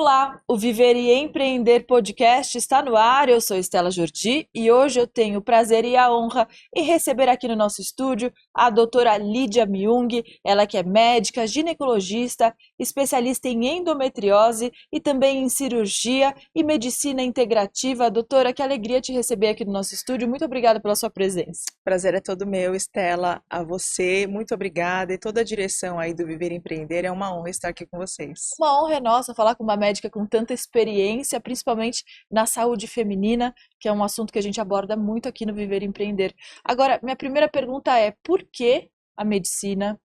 Olá, o Viver e Empreender podcast está no ar. Eu sou Estela Jordi e hoje eu tenho o prazer e a honra em receber aqui no nosso estúdio a doutora Lídia Myung, ela que é médica, ginecologista, especialista em endometriose e também em cirurgia e medicina integrativa. Doutora, que alegria te receber aqui no nosso estúdio. Muito obrigada pela sua presença. Prazer é todo meu, Estela, a você, muito obrigada e toda a direção aí do Viver e Empreender, é uma honra estar aqui com vocês. Uma honra é nossa falar com uma médica com tanta experiência, principalmente na saúde feminina, que é um assunto que a gente aborda muito aqui no Viver e Empreender. Agora, minha primeira pergunta é: por que a medicina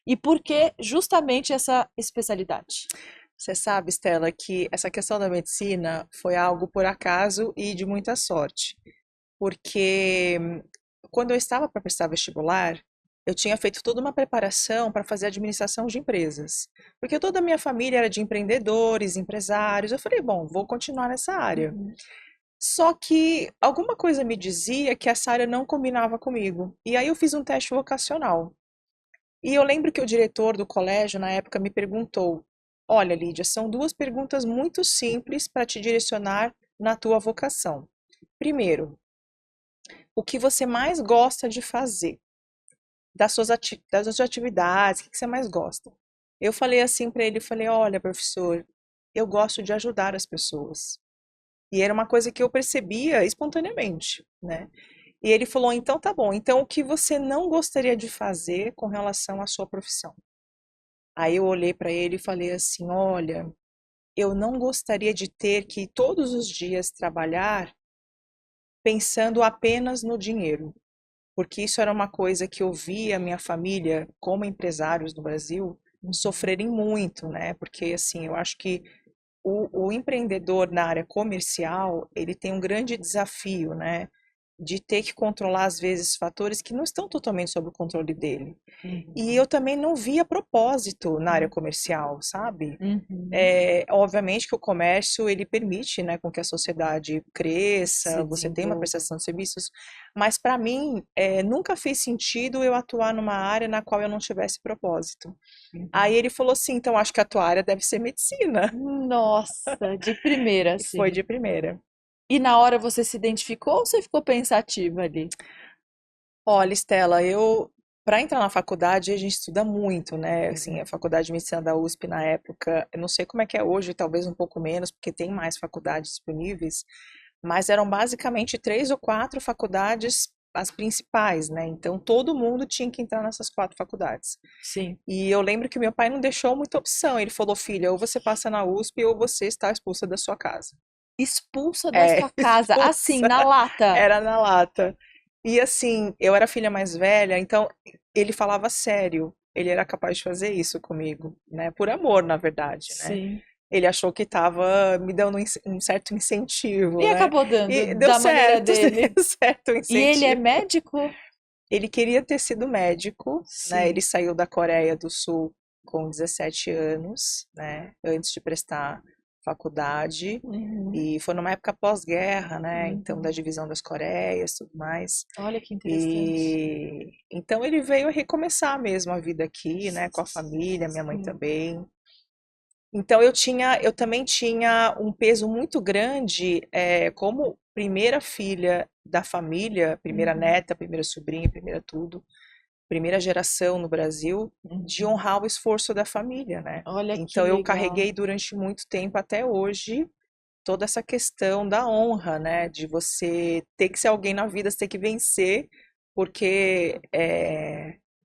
e por que justamente essa especialidade? Você sabe, Estela, que essa questão da medicina foi algo por acaso e de muita sorte, porque quando eu estava para prestar vestibular, eu tinha feito toda uma preparação para fazer administração de empresas, porque toda a minha família era de empreendedores, empresários. Eu falei, bom, vou continuar nessa área. Uhum. Só que alguma coisa me dizia que essa área não combinava comigo. E aí eu fiz um teste vocacional. E eu lembro que o diretor do colégio, na época, me perguntou: Olha, Lídia, são duas perguntas muito simples para te direcionar na tua vocação. Primeiro, o que você mais gosta de fazer? Das suas atividades, o que você mais gosta? Eu falei assim para ele, falei, olha, professor, eu gosto de ajudar as pessoas. E era uma coisa que eu percebia espontaneamente, né? E ele falou, então tá bom, então o que você não gostaria de fazer com relação à sua profissão? Aí eu olhei para ele e falei assim, olha, eu não gostaria de ter que todos os dias trabalhar pensando apenas no dinheiro. Porque isso era uma coisa que eu via a minha família, como empresários no Brasil, sofrerem muito, né? Porque, assim, eu acho que o empreendedor na área comercial, ele tem um grande desafio, né? De ter que controlar, às vezes, fatores que não estão totalmente sob o controle dele. E eu também não via propósito na área comercial, sabe? Uhum. Obviamente que o comércio ele permite, né, com que a sociedade Se cresça, você tem uma desenvolva. prestação de serviços, mas para mim nunca fez sentido eu atuar numa área na qual eu não tivesse propósito. Aí Uhum. ele falou assim, então acho que a tua área deve ser medicina. Nossa, de primeira, E foi assim. de primeira. E na hora você se identificou ou você ficou pensativa ali? Olha, Estela, eu para entrar na faculdade a gente estuda muito, né? Assim, a Faculdade de Medicina da USP na época, eu não sei como é que é hoje, talvez um pouco menos, porque tem mais faculdades disponíveis, mas eram basicamente três ou quatro faculdades as principais, né? Então todo mundo tinha que entrar nessas quatro faculdades. Sim. E eu lembro que meu pai não deixou muita opção. Ele falou, filha, ou você passa na USP ou você está expulsa da sua casa. Expulsa da É, sua casa, assim, expulsa. na lata. Era na lata. E assim, eu era a filha mais velha, então ele falava sério. Ele era capaz de fazer isso comigo, né? Por amor, na verdade, né? Sim. Ele achou que estava me dando um certo incentivo, E né? acabou dando E deu da maneira certo, dele. deu certo o E ele é incentivo. médico? Ele queria ter sido médico, né? Sim. Ele saiu da Coreia do Sul com 17 anos, né? Antes de prestar faculdade. Uhum. E foi numa época pós-guerra, né? Então, da Uhum. divisão das Coreias, tudo mais. Olha que interessante. E então ele veio recomeçar mesmo a vida aqui, né? Com a família, minha mãe Sim. também. Então eu também tinha um peso muito grande, como primeira filha da família, primeira Uhum. neta, primeira sobrinha, primeira tudo, primeira geração no Brasil, de Uhum. honrar o esforço da família, né? Olha que Então eu legal. carreguei durante muito tempo até hoje toda essa questão da honra, né? De você ter que ser alguém na vida, você ter que vencer, porque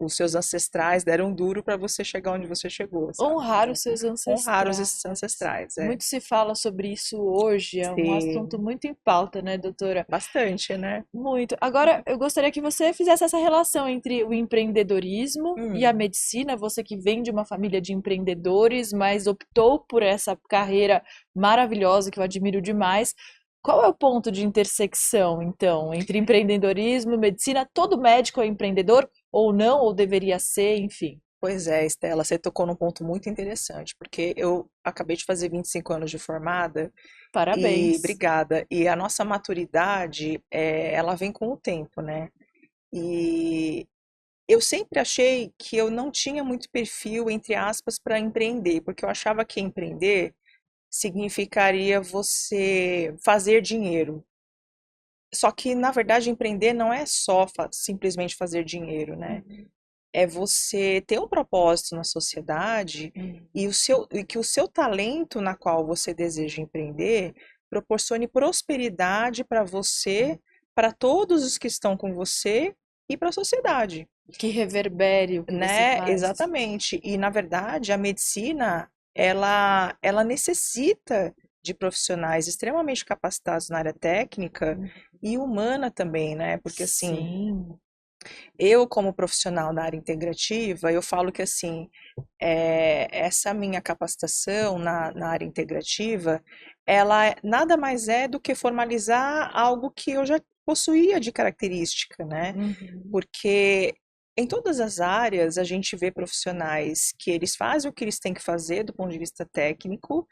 os seus ancestrais deram duro para você chegar onde você chegou, sabe? Honrar os Então, seus honrar os ancestrais. esses ancestrais, Muito se fala sobre isso hoje, é um assunto sim, muito em pauta, né, doutora? bastante, né? Muito. Agora, eu gostaria que você fizesse essa relação entre o empreendedorismo e a Hum, medicina. Você que vem de uma família de empreendedores, mas optou por essa carreira maravilhosa que eu admiro demais. Qual é o ponto de intersecção, então, entre empreendedorismo e medicina? Todo médico é empreendedor, ou não, ou deveria ser, enfim. pois é, Estela, você tocou num ponto muito interessante, porque eu acabei de fazer 25 anos de formada. E Parabéns. obrigada. E a nossa maturidade, ela vem com o tempo, né? E eu sempre achei que eu não tinha muito perfil, entre aspas, para empreender, porque eu achava que empreender significaria você fazer dinheiro. Só que, na verdade, empreender não é só simplesmente fazer dinheiro, né? É você ter um propósito na sociedade e que o seu talento na qual você deseja empreender proporcione prosperidade para você, para todos os que estão com você e para a sociedade, Que reverbere o que você né? faz. Exatamente. E na verdade, a medicina, ela necessita de profissionais extremamente capacitados na área técnica e humana também, né? Porque assim, Sim. eu como profissional da área integrativa, eu falo que assim, essa minha capacitação na área integrativa, ela nada mais é do que formalizar algo que eu já possuía de característica, né? Porque em todas as áreas a gente vê profissionais que eles fazem o que eles têm que fazer do ponto de vista técnico,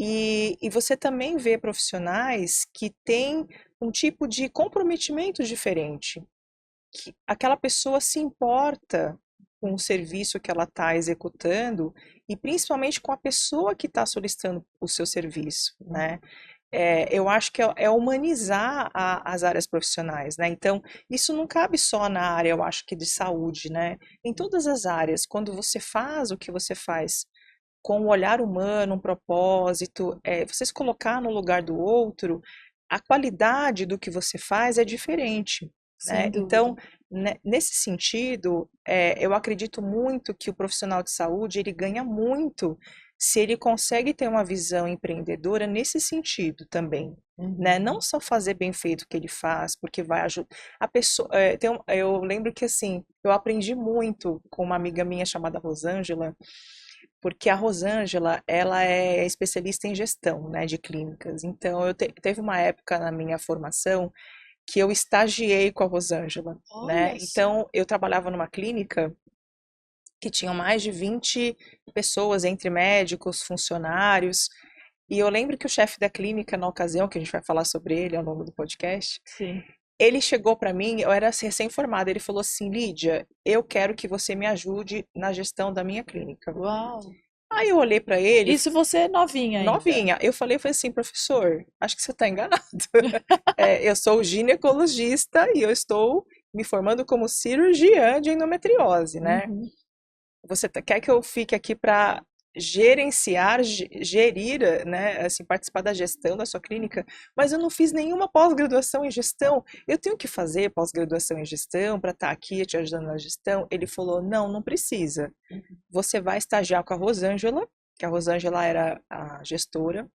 e você também vê profissionais que têm um tipo de comprometimento diferente, que aquela pessoa se importa com o serviço que ela está executando e principalmente com a pessoa que está solicitando o seu serviço, né? Eu acho que é humanizar as áreas profissionais, né? Então, isso não cabe só na área, eu acho que de saúde, né? Em todas as áreas, quando você faz o que você faz com um olhar humano, um propósito, você se colocar no lugar do outro, a qualidade do que você faz é diferente, né? Sem dúvida. Então, nesse sentido, eu acredito muito que o profissional de saúde ele ganha muito se ele consegue ter uma visão empreendedora nesse sentido também, né? Não só fazer bem feito o que ele faz, porque vai ajudar a pessoa. Eu lembro que assim, eu aprendi muito com uma amiga minha chamada Rosângela, porque a Rosângela, ela é especialista em gestão, né, de clínicas. Então, teve uma época na minha formação que eu estagiei com a Rosângela, né? Olha só. Então, eu trabalhava numa clínica que tinha mais de 20 pessoas, entre médicos, funcionários, e eu lembro que o chefe da clínica, na ocasião, que a gente vai falar sobre ele ao longo do podcast, Sim. ele chegou para mim, eu era recém-formada, ele falou assim, Lídia, eu quero que você me ajude na gestão da minha clínica. Uau. Aí eu olhei para ele, Isso você é novinha ainda. novinha, eu falei assim, professor, acho que você está enganado. Eu sou ginecologista e eu estou me formando como cirurgiã de endometriose, né? Você quer que eu fique aqui para gerenciar, gerir, né, assim, participar da gestão da sua clínica, mas eu não fiz nenhuma pós-graduação em gestão. Eu tenho que fazer pós-graduação em gestão para estar aqui te ajudando na gestão? Ele falou: não, não precisa. Você vai estagiar com a Rosângela, que a Rosângela era a gestora.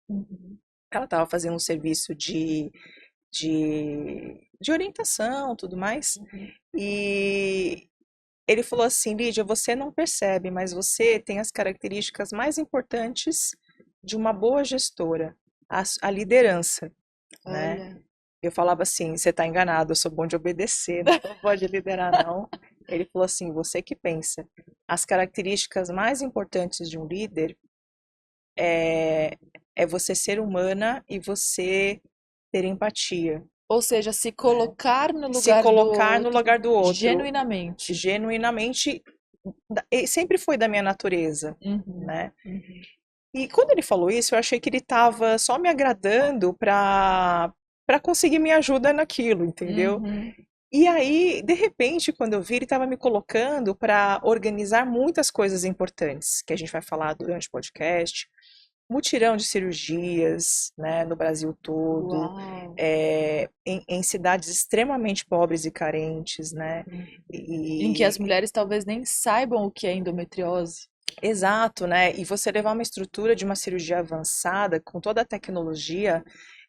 Ela estava fazendo um serviço de orientação, tudo mais. E ele falou assim, Lídia, você não percebe, mas você tem as características mais importantes de uma boa gestora, a liderança, né? Olha. Eu falava assim, você está enganado, eu sou bom de obedecer, não pode liderar não. Ele falou assim, você que pensa, as características mais importantes de um líder é você ser humana e você ter empatia. Ou seja, se colocar no Se lugar do colocar no outro lugar do outro. genuinamente. Genuinamente, sempre foi da minha natureza, né? E quando ele falou isso, eu achei que ele estava só me agradando para conseguir minha ajuda naquilo, entendeu? E aí, de repente, quando eu vi, ele estava me colocando para organizar muitas coisas importantes, que a gente vai falar durante o podcast. Mutirão de cirurgias, né, no Brasil todo, em cidades extremamente pobres e carentes, né? Em que as mulheres talvez nem saibam o que é endometriose. Exato, né? E você levar uma estrutura de uma cirurgia avançada, com toda a tecnologia,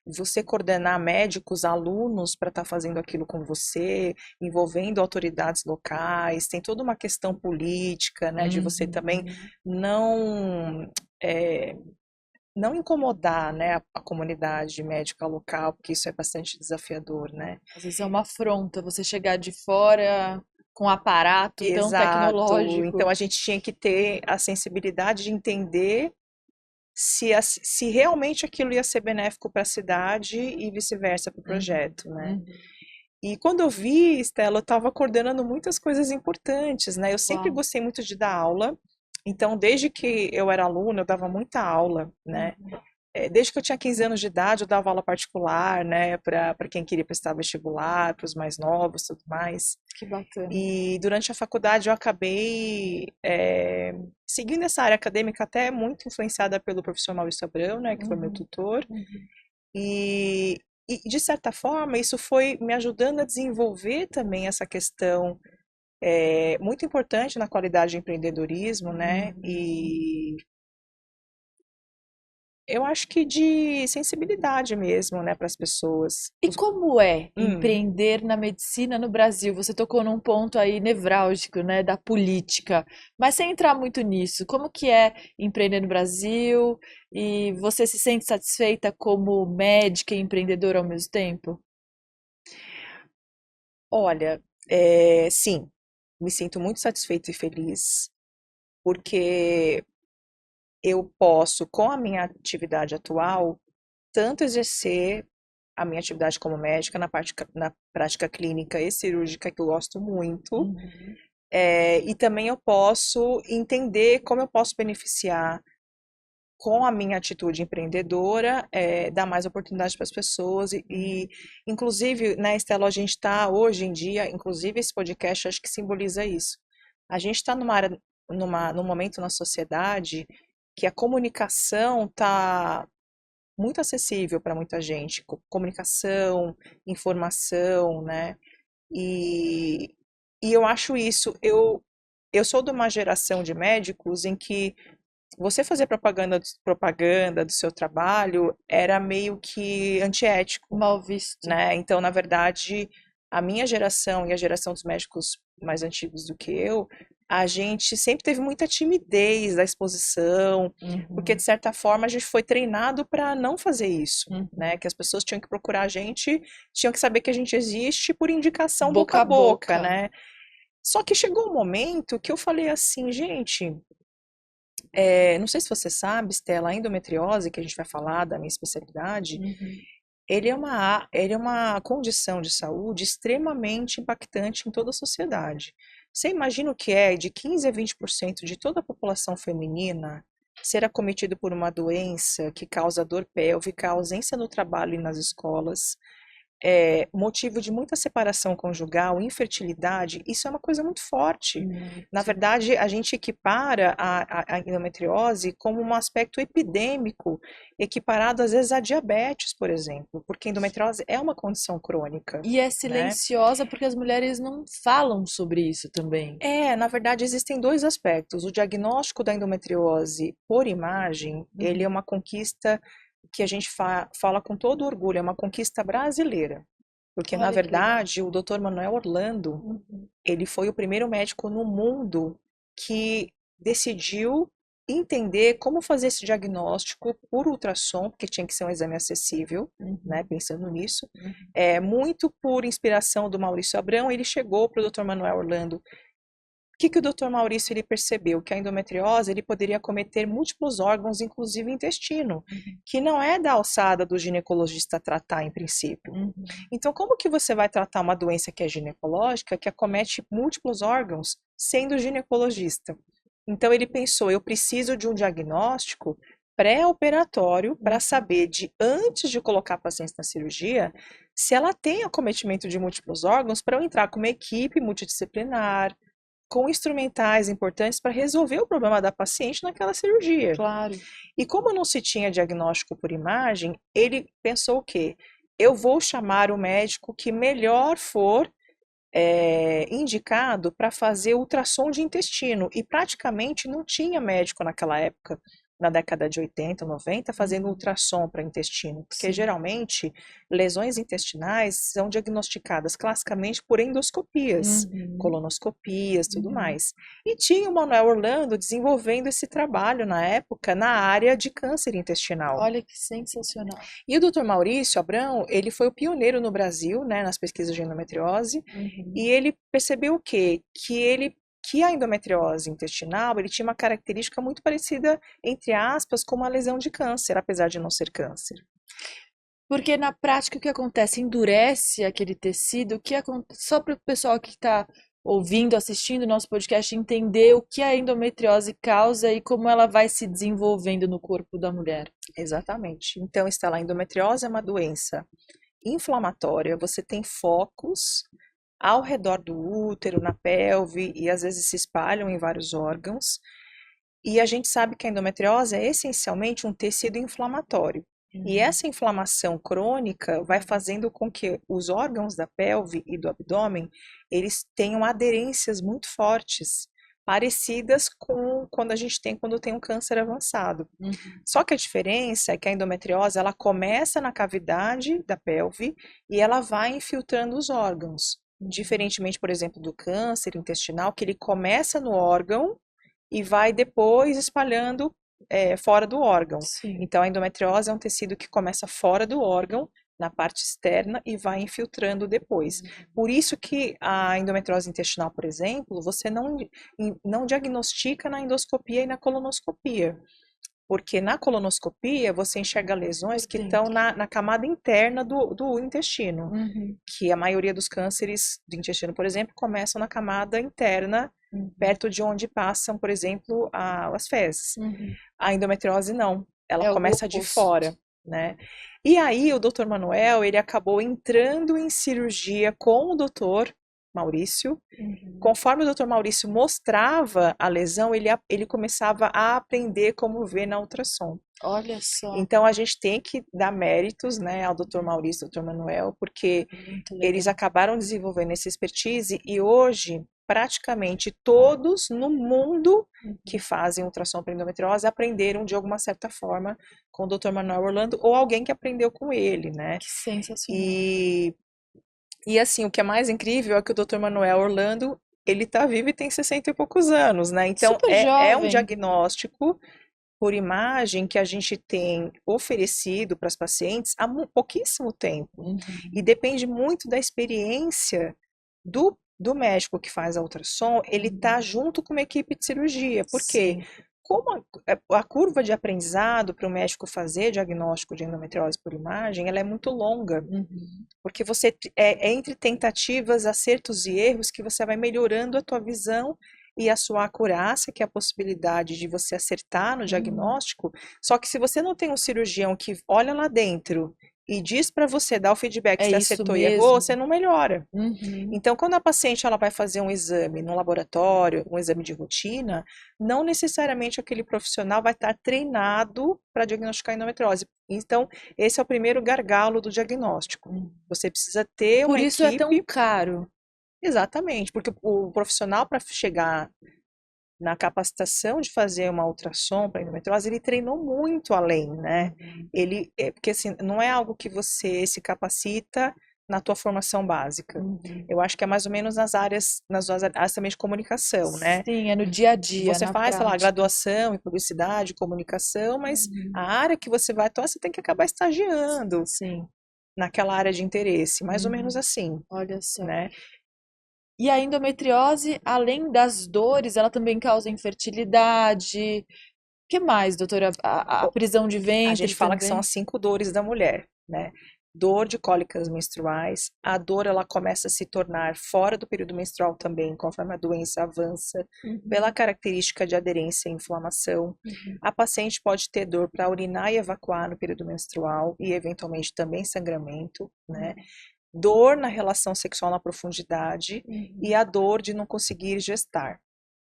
você coordenar médicos, alunos para estar fazendo aquilo com você, envolvendo autoridades locais, tem toda uma questão política, né? De você também não não incomodar, né, a comunidade médica local, porque isso é bastante desafiador, né? Às vezes é uma afronta você chegar de fora com um aparato tão Exato. tecnológico. Então a gente tinha que ter a sensibilidade de entender se realmente aquilo ia ser benéfico para a cidade e vice-versa para o projeto, né? E quando eu vi, Estela, eu estava coordenando muitas coisas importantes, né? Eu sempre gostei muito de dar aula. Então, desde que eu era aluna, eu dava muita aula, né? desde que eu tinha 15 anos de idade, eu dava aula particular, né, para quem queria prestar vestibular, para os mais novos, tudo mais. Que bacana. E durante a faculdade eu acabei seguindo essa área acadêmica, até muito influenciada pelo professor Maurício Abrão, né, que foi meu tutor. E, de certa forma, isso foi me ajudando a desenvolver também essa questão muito importante na qualidade de empreendedorismo, né? E eu acho que de sensibilidade mesmo, né, para as pessoas. E como é Hum. empreender na medicina no Brasil? Você tocou num ponto aí nevrálgico, né, da política. Mas sem entrar muito nisso, como que é empreender no Brasil? E você se sente satisfeita como médica e empreendedora ao mesmo tempo? Olha, sim, me sinto muito satisfeita e feliz, porque eu posso, com a minha atividade atual, tanto exercer a minha atividade como médica na prática clínica e cirúrgica, que eu gosto muito, e também eu posso entender como eu posso beneficiar com a minha atitude empreendedora, dar mais oportunidade para as pessoas inclusive, né, Estela, a gente está hoje em dia, inclusive esse podcast acho que simboliza isso. A gente está num momento na sociedade que a comunicação está muito acessível para muita gente, comunicação, informação, né? E, e eu acho isso, eu sou de uma geração de médicos em que você fazer propaganda do seu trabalho era meio que antiético, Mal visto. né? Então, na verdade, a minha geração e a geração dos médicos mais antigos do que eu, a gente sempre teve muita timidez da exposição, porque de certa forma a gente foi treinado para não fazer isso, né? Que as pessoas tinham que procurar a gente, tinham que saber que a gente existe por indicação boca Boca a a boca, boca. né? Só que chegou um momento que eu falei assim, gente, não sei se você sabe, Stella, a endometriose, que a gente vai falar da minha especialidade, ele é uma condição de saúde extremamente impactante em toda a sociedade. Você imagina o que é de 15 a 20% de toda a população feminina ser acometido por uma doença que causa dor pélvica, ausência no trabalho e nas escolas, motivo de muita separação conjugal, infertilidade, isso é uma coisa muito forte. Na verdade, a gente equipara a endometriose como um aspecto epidêmico, equiparado às vezes à diabetes, por exemplo, porque a endometriose é uma condição crônica, E é né? silenciosa porque as mulheres não falam sobre isso também. Na verdade, existem dois aspectos. O diagnóstico da endometriose por imagem, ele é uma conquista que a gente fala com todo orgulho, é uma conquista brasileira. Porque, na Olha que legal. verdade, o Dr. Manuel Orlando, ele foi o primeiro médico no mundo que decidiu entender como fazer esse diagnóstico por ultrassom, porque tinha que ser um exame acessível, né, pensando nisso. Muito por inspiração do Maurício Abrão, ele chegou para o Dr. Manuel Orlando. O que o Dr. Maurício ele percebeu? Que a endometriose ele poderia acometer múltiplos órgãos, inclusive o intestino, que não é da alçada do ginecologista tratar em princípio. Então, como que você vai tratar uma doença que é ginecológica, que acomete múltiplos órgãos, sendo ginecologista? Então, ele pensou, eu preciso de um diagnóstico pré-operatório para saber antes de colocar a paciente na cirurgia, se ela tem acometimento de múltiplos órgãos, para eu entrar com uma equipe multidisciplinar, com instrumentais importantes para resolver o problema da paciente naquela cirurgia. Claro. E como não se tinha diagnóstico por imagem, ele pensou o quê? Eu vou chamar o médico que melhor for indicado para fazer ultrassom de intestino. E praticamente não tinha médico naquela época, na década de 80, 90, fazendo ultrassom para intestino, porque geralmente lesões intestinais são diagnosticadas classicamente por endoscopias, colonoscopias, tudo mais. E tinha o Manuel Orlando desenvolvendo esse trabalho na época na área de câncer intestinal. Olha que sensacional. E o Dr. Maurício Abrão, ele foi o pioneiro no Brasil, né, nas pesquisas de endometriose, e ele percebeu o quê? Que a endometriose intestinal, ele tinha uma característica muito parecida, entre aspas, com uma lesão de câncer, apesar de não ser câncer. Porque na prática o que acontece? Endurece aquele tecido, só para o pessoal que está ouvindo, assistindo o nosso podcast, entender o que a endometriose causa e como ela vai se desenvolvendo no corpo da mulher. Exatamente. Então, Estela, a endometriose é uma doença inflamatória, você tem focos ao redor do útero, na pelve, e às vezes se espalham em vários órgãos. E a gente sabe que a endometriose é essencialmente um tecido inflamatório. E essa inflamação crônica vai fazendo com que os órgãos da pelve e do abdômen, eles tenham aderências muito fortes, parecidas com quando tem um câncer avançado. Só que a diferença é que a endometriose, ela começa na cavidade da pelve e ela vai infiltrando os órgãos. Diferentemente, por exemplo, do câncer intestinal, que ele começa no órgão e vai depois espalhando fora do órgão. Sim. Então, a endometriose é um tecido que começa fora do órgão, na parte externa, e vai infiltrando depois. Por isso que a endometriose intestinal, por exemplo, você não diagnostica na endoscopia e na colonoscopia. Porque na colonoscopia você enxerga lesões que estão na camada interna do intestino. Que a maioria dos cânceres do intestino, por exemplo, começam na camada interna, perto de onde passam, por exemplo, as fezes. A endometriose não, ela começa de fora, né? E aí o Dr. Manuel, ele acabou entrando em cirurgia com o Dr. Maurício. Conforme o Dr. Maurício mostrava a lesão, ele começava a aprender como ver na ultrassom. Olha só. Então a gente tem que dar méritos, né, ao Dr. Maurício e ao Dr. Manuel, porque eles acabaram desenvolvendo essa expertise e hoje praticamente todos no mundo que fazem ultrassom para endometriose aprenderam de alguma certa forma com o Dr. Manuel Orlando ou alguém que aprendeu com ele, né? Que sensacional. E assim, o que é mais incrível é que o Dr. Manuel Orlando, ele tá vivo e tem 60 e poucos anos, né? Então Super é um jovem. diagnóstico por imagem que a gente tem oferecido para as pacientes há pouquíssimo tempo. E depende muito da experiência do médico que faz a ultrassom, ele tá junto com uma equipe de cirurgia. Por quê? Sim. Como a curva de aprendizado para o médico fazer diagnóstico de endometriose por imagem, ela é muito longa. Porque você entre tentativas, acertos e erros que você vai melhorando a tua visão e a sua acurácia, que é a possibilidade de você acertar no diagnóstico. Só que se você não tem um cirurgião que olha lá dentro e diz para você, dá o feedback se isso acertou e mesmo. errou, você não melhora. Então, quando a paciente ela vai fazer um exame no laboratório, um exame de rotina, não necessariamente aquele profissional vai estar treinado para diagnosticar endometriose. Então, esse é o primeiro gargalo do diagnóstico. Você precisa ter uma Por isso equipe... é tão caro. Exatamente, porque o profissional, para chegar na capacitação de fazer uma ultrassom para endometriose, ele treinou muito além, né? Porque assim, não é algo que você se capacita na tua formação básica. Eu acho que é mais ou menos nas duas áreas também de comunicação, né? Sim, é no dia a dia, Você na faz, sei lá, prática. graduação em publicidade, comunicação, mas a área que você vai atuar, você tem que acabar estagiando Sim, naquela área de interesse, mais ou menos assim, olha só. né? E a endometriose, além das dores, ela também causa infertilidade. O que mais, doutora? A prisão de A ventre gente fala que são também. as 5 dores da mulher, né? Dor de cólicas menstruais. A dor ela começa a se tornar fora do período menstrual também, conforme a doença avança, pela característica de aderência e inflamação. A paciente pode ter dor para urinar e evacuar no período menstrual e eventualmente também sangramento, né? Dor na relação sexual na profundidade e a dor de não conseguir gestar,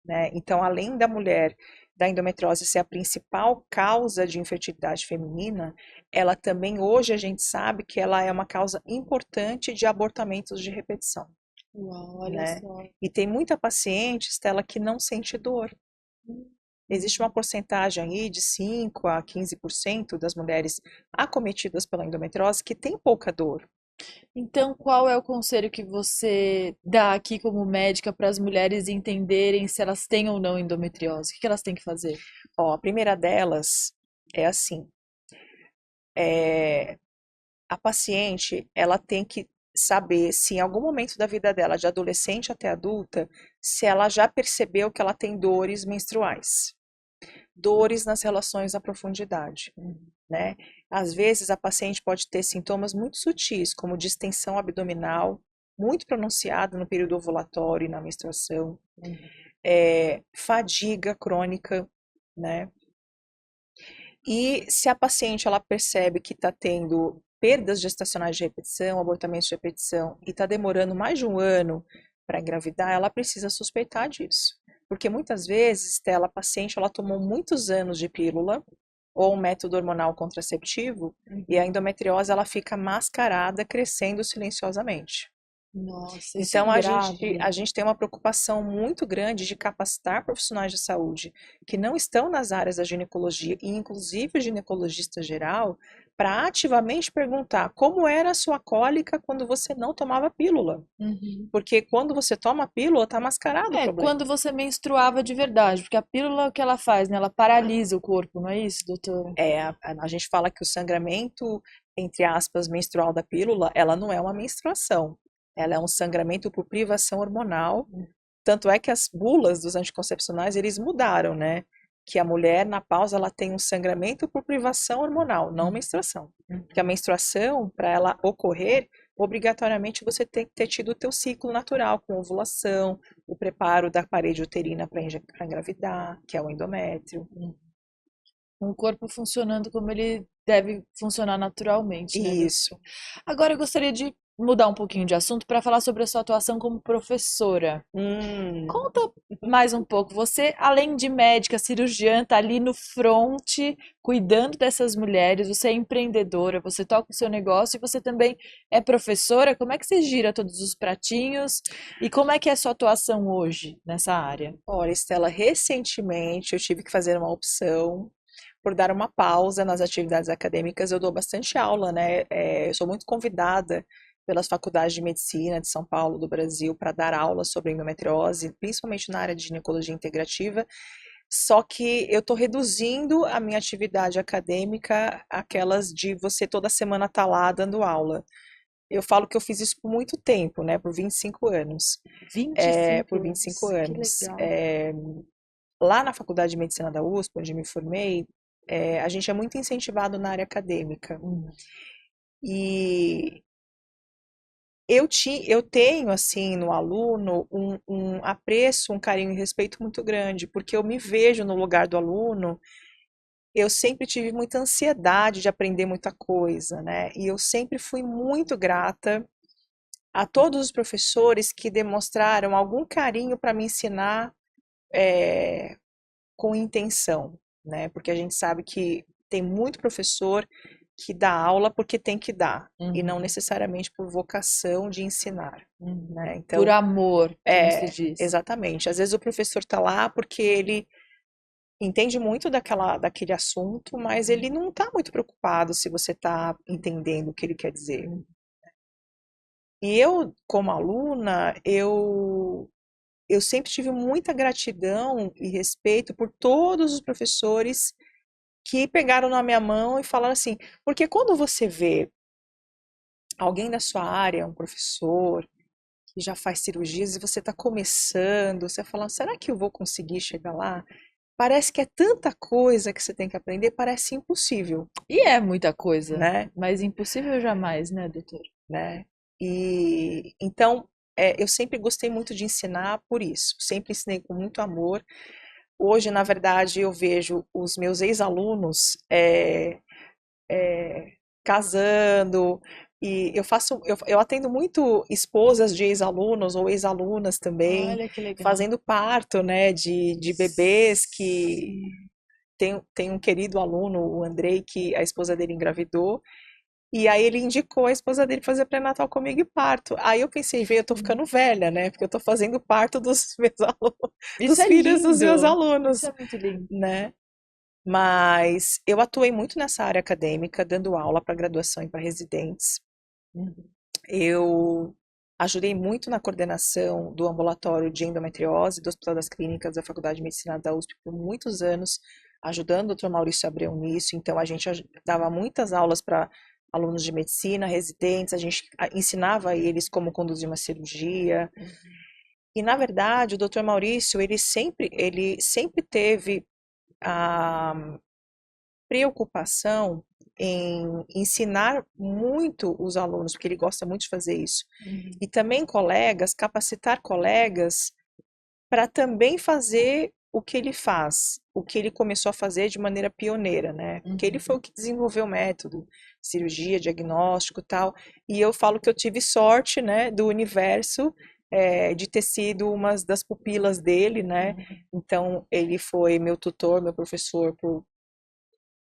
né? Então, além da mulher da endometriose ser a principal causa de infertilidade feminina, ela também, hoje a gente sabe que ela é uma causa importante de abortamentos de repetição. Uau, olha né? só. E tem muita paciente, Stella, que não sente dor. Existe uma porcentagem aí de 5 a 15% das mulheres acometidas pela endometriose que tem pouca dor. Então, qual é o conselho que você dá aqui como médica para as mulheres entenderem se elas têm ou não endometriose? O que elas têm que fazer? Ó, a primeira delas é assim, a paciente, ela tem que saber se em algum momento da vida dela, de adolescente até adulta, se ela já percebeu que ela tem dores menstruais. Dores nas relações na profundidade, né? Às vezes a paciente pode ter sintomas muito sutis, como distensão abdominal, muito pronunciada no período ovulatório e na menstruação, Uhum. fadiga crônica, né? E se a paciente ela percebe que está tendo perdas gestacionais de repetição, abortamentos de repetição, e está demorando mais de um ano para engravidar, ela precisa suspeitar disso. Porque muitas vezes, Stella, a paciente ela tomou muitos anos de pílula ou um método hormonal contraceptivo e a endometriose ela fica mascarada, crescendo silenciosamente. Nossa, isso é Então, grave. a gente tem uma preocupação muito grande de capacitar profissionais de saúde que não estão nas áreas da ginecologia, e inclusive o ginecologista geral, para ativamente perguntar como era a sua cólica quando você não tomava pílula. Uhum. Porque quando você toma pílula, está mascarado o É, problema. quando você menstruava de verdade, porque a pílula o que ela faz, né? Ela paralisa o corpo, não é isso, doutora? A gente fala que o sangramento, entre aspas, menstrual da pílula, ela não é uma menstruação. Ela é um sangramento por privação hormonal. Tanto é que as bulas dos anticoncepcionais, eles mudaram, né? Que a mulher, na pausa, ela tem um sangramento por privação hormonal, não menstruação. Porque a menstruação, para ela ocorrer, obrigatoriamente você tem que ter tido o teu ciclo natural, com ovulação, o preparo da parede uterina para engravidar, que é o endométrio. Um corpo funcionando como ele deve funcionar naturalmente, né, doutora? Isso. Agora eu gostaria de mudar um pouquinho de assunto para falar sobre a sua atuação como professora. Conta mais um pouco. Você, além de médica, cirurgiã, está ali no front, cuidando dessas mulheres. Você é empreendedora, você toca o seu negócio e você também é professora. Como é que você gira todos os pratinhos? E como é que é a sua atuação hoje nessa área? Olha, Estela, recentemente eu tive que fazer uma opção por dar uma pausa nas atividades acadêmicas. Eu dou bastante aula, né? Eu sou muito convidada pelas faculdades de medicina de São Paulo, do Brasil, para dar aulas sobre endometriose, principalmente na área de ginecologia integrativa. Só que eu estou reduzindo a minha atividade acadêmica, aquelas de você toda semana estar lá dando aula. Eu falo que eu fiz isso por muito tempo, né? Por 25 anos. 25 Por 25 anos. Que anos. legal. Lá na Faculdade de Medicina da USP, onde me formei, a gente é muito incentivado na área acadêmica. E eu tenho, assim, no aluno um apreço, um carinho e respeito muito grande, porque eu me vejo no lugar do aluno. Eu sempre tive muita ansiedade de aprender muita coisa, né? E eu sempre fui muito grata a todos os professores que demonstraram algum carinho para me ensinar com intenção, né? Porque a gente sabe que tem muito professor que dá aula porque tem que dar, e não necessariamente por vocação de ensinar, né? Por Então, amor, como se diz. exatamente. Às vezes o professor está lá porque ele entende muito daquele assunto, mas ele não está muito preocupado se você está entendendo o que ele quer dizer. E eu, como aluna, eu sempre tive muita gratidão e respeito por todos os professores que pegaram na minha mão e falaram assim, porque quando você vê alguém da sua área, um professor, que já faz cirurgias e você está começando, você fala, será que eu vou conseguir chegar lá? Parece que é tanta coisa que você tem que aprender, parece impossível, E é muita coisa, né? mas impossível jamais, né, doutor? Né? E então eu sempre gostei muito de ensinar por isso, sempre ensinei com muito amor. Hoje, na verdade, eu vejo os meus ex-alunos casando, e eu atendo muito esposas de ex-alunos ou ex-alunas também, Olha que legal. fazendo parto, né, de bebês que Sim. tem um querido aluno, o Andrei, que a esposa dele engravidou, e aí ele indicou a esposa dele fazer pré-natal comigo e parto. Aí eu pensei, eu tô ficando velha, né, porque eu tô fazendo parto dos meus alunos, Isso dos é filhos dos meus lindo. Isso alunos, é muito lindo. né? Mas eu atuei muito nessa área acadêmica, dando aula para graduação e para residentes. Eu ajudei muito na coordenação do ambulatório de endometriose do Hospital das Clínicas da Faculdade de Medicina da USP por muitos anos, ajudando o Dr. Maurício Abreu nisso. Então, a gente dava muitas aulas para alunos de medicina, residentes, a gente ensinava eles como conduzir uma cirurgia. E, na verdade, o Dr. Maurício, ele sempre teve a preocupação em ensinar muito os alunos, porque ele gosta muito de fazer isso. Uhum. E também colegas, capacitar colegas para também fazer o que ele faz, o que ele começou a fazer de maneira pioneira, né? Porque ele foi o que desenvolveu o método, cirurgia, diagnóstico e tal. E eu falo que eu tive sorte, né, do universo, de ter sido uma das pupilas dele, né? Então, ele foi meu tutor, meu professor por